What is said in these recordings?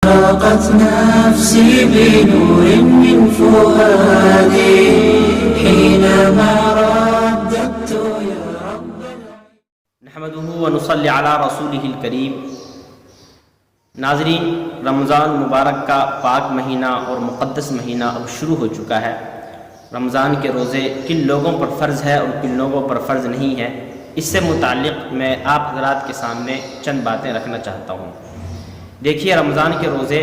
ضاقت نفسي بنور من فؤادي حينما رددت يا رب. نحمده ونصلي على رسوله الکریم. ناظرین، رمضان مبارک کا پاک مہینہ اور مقدس مہینہ اب شروع ہو چکا ہے. رمضان کے روزے کن لوگوں پر فرض ہے اور کن لوگوں پر فرض نہیں ہے، اس سے متعلق میں آپ حضرات کے سامنے چند باتیں رکھنا چاہتا ہوں. دیکھیے، رمضان کے روزے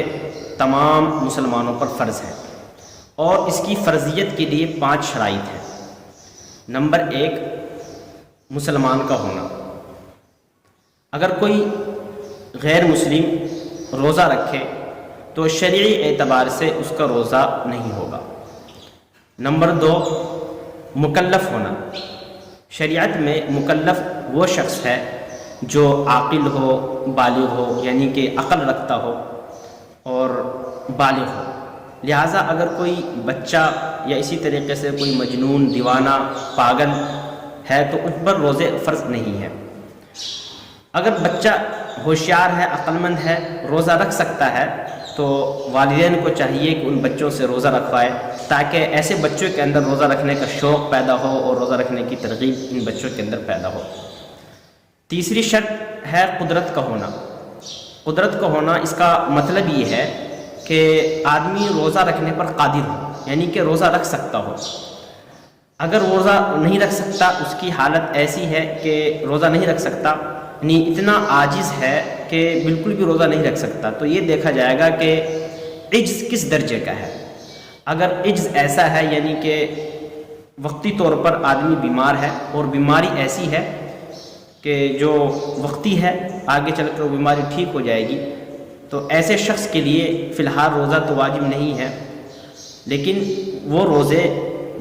تمام مسلمانوں پر فرض ہیں اور اس کی فرضیت کے لیے 5 شرائط ہیں. نمبر 1، مسلمان کا ہونا. اگر کوئی غیر مسلم روزہ رکھے تو شرعی اعتبار سے اس کا روزہ نہیں ہوگا. نمبر 2، مکلف ہونا. شریعت میں مکلف وہ شخص ہے جو عاقل ہو، بالغ ہو، یعنی کہ عقل رکھتا ہو اور بالغ ہو. لہٰذا اگر کوئی بچہ یا اسی طریقے سے کوئی مجنون، دیوانہ، پاگل ہے تو ان پر روزے فرض نہیں ہیں. اگر بچہ ہوشیار ہے، عقل مند ہے، روزہ رکھ سکتا ہے تو والدین کو چاہیے کہ ان بچوں سے روزہ رکھوائے تاکہ ایسے بچوں کے اندر روزہ رکھنے کا شوق پیدا ہو اور روزہ رکھنے کی ترغیب ان بچوں کے اندر پیدا ہو. تیسری شرط ہے قدرت کا ہونا. قدرت کا ہونا، اس کا مطلب یہ ہے کہ آدمی روزہ رکھنے پر قادر ہو، یعنی کہ روزہ رکھ سکتا ہو. اگر روزہ نہیں رکھ سکتا، اس کی حالت ایسی ہے کہ روزہ نہیں رکھ سکتا، یعنی اتنا عاجز ہے کہ بالکل بھی روزہ نہیں رکھ سکتا، تو یہ دیکھا جائے گا کہ عجز کس درجے کا ہے. اگر عجز ایسا ہے یعنی کہ وقتی طور پر آدمی بیمار ہے اور بیماری ایسی ہے کہ جو وقتی ہے، آگے چل کر وہ بیماری ٹھیک ہو جائے گی، تو ایسے شخص کے لیے فی الحال روزہ تو واجب نہیں ہے، لیکن وہ روزے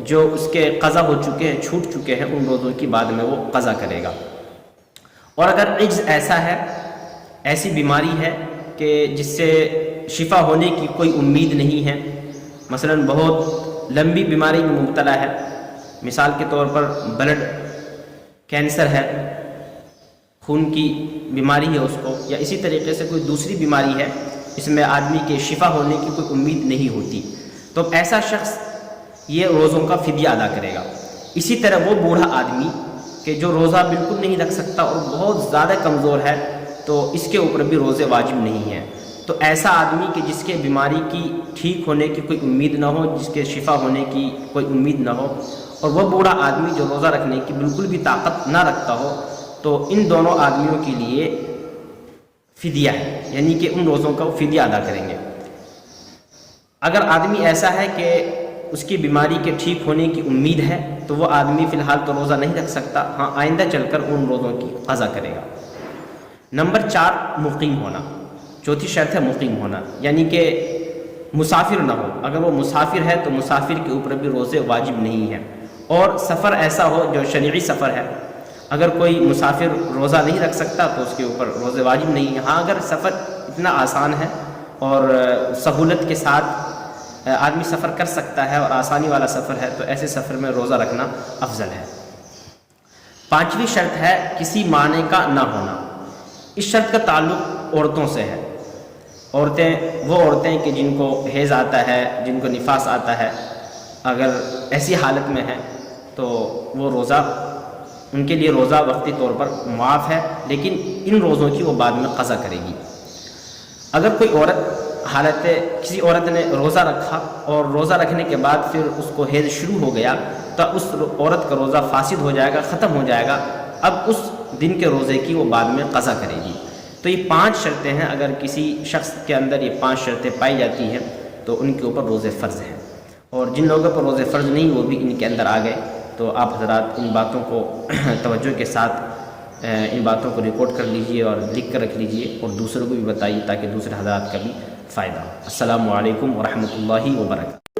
جو اس کے قضا ہو چکے ہیں، چھوٹ چکے ہیں، ان روزوں کی بعد میں وہ قضا کرے گا. اور اگر عجز ایسا ہے، ایسی بیماری ہے کہ جس سے شفا ہونے کی کوئی امید نہیں ہے، مثلا بہت لمبی بیماری میں مبتلا ہے، مثال کے طور پر بلڈ کینسر ہے، خون کی بیماری ہے اس کو، یا اسی طریقے سے کوئی دوسری بیماری ہے اس میں آدمی کے شفا ہونے کی کوئی امید نہیں ہوتی، تو ایسا شخص یہ روزوں کا فدیہ ادا کرے گا. اسی طرح وہ بوڑھا آدمی کہ جو روزہ بالکل نہیں رکھ سکتا اور بہت زیادہ کمزور ہے، تو اس کے اوپر بھی روزے واجب نہیں ہیں. تو ایسا آدمی کہ جس کے بیماری کی ٹھیک ہونے کی کوئی امید نہ ہو، جس کے شفا ہونے کی کوئی امید نہ ہو، اور وہ بوڑھا آدمی جو روزہ رکھنے کی بالکل بھی طاقت نہ رکھتا ہو، تو ان دونوں آدمیوں کے لیے فدیہ ہے، یعنی کہ ان روزوں کا وہ فدیہ ادا کریں گے. اگر آدمی ایسا ہے کہ اس کی بیماری کے ٹھیک ہونے کی امید ہے تو وہ آدمی فی الحال تو روزہ نہیں رکھ سکتا، ہاں آئندہ چل کر ان روزوں کی قضا کرے گا. نمبر 4، مقیم ہونا. چوتھی شرط ہے مقیم ہونا، یعنی کہ مسافر نہ ہو. اگر وہ مسافر ہے تو مسافر کے اوپر بھی روزے واجب نہیں ہیں. اور سفر ایسا ہو جو شرعی سفر ہے، اگر کوئی مسافر روزہ نہیں رکھ سکتا تو اس کے اوپر روزے واجب نہیں ہیں. ہاں اگر سفر اتنا آسان ہے اور سہولت کے ساتھ آدمی سفر کر سکتا ہے اور آسانی والا سفر ہے تو ایسے سفر میں روزہ رکھنا افضل ہے. 5ویں شرط ہے کسی معنی کا نہ ہونا. اس شرط کا تعلق عورتوں سے ہے. وہ عورتیں کہ جن کو حیض آتا ہے، جن کو نفاس آتا ہے، اگر ایسی حالت میں ہیں تو وہ روزہ، ان کے لیے روزہ وقتی طور پر معاف ہے، لیکن ان روزوں کی وہ بعد میں قضا کرے گی. اگر کوئی کسی عورت نے روزہ رکھا اور روزہ رکھنے کے بعد پھر اس کو حیض شروع ہو گیا تو اس عورت کا روزہ فاسد ہو جائے گا، ختم ہو جائے گا. اب اس دن کے روزے کی وہ بعد میں قضا کرے گی. تو یہ 5 شرطیں ہیں. اگر کسی شخص کے اندر یہ 5 شرطیں پائی جاتی ہیں تو ان کے اوپر روزے فرض ہیں، اور جن لوگوں پر روزے فرض نہیں وہ بھی ان کے اندر آ گئے. تو آپ حضرات ان باتوں کو توجہ کے ساتھ ان باتوں کو ریکارڈ کر لیجئے اور لکھ کر رکھ لیجئے اور دوسروں کو بھی بتائیے تاکہ دوسرے حضرات کا بھی فائدہ ہو. السلام علیکم ورحمۃ اللہ وبرکاتہ.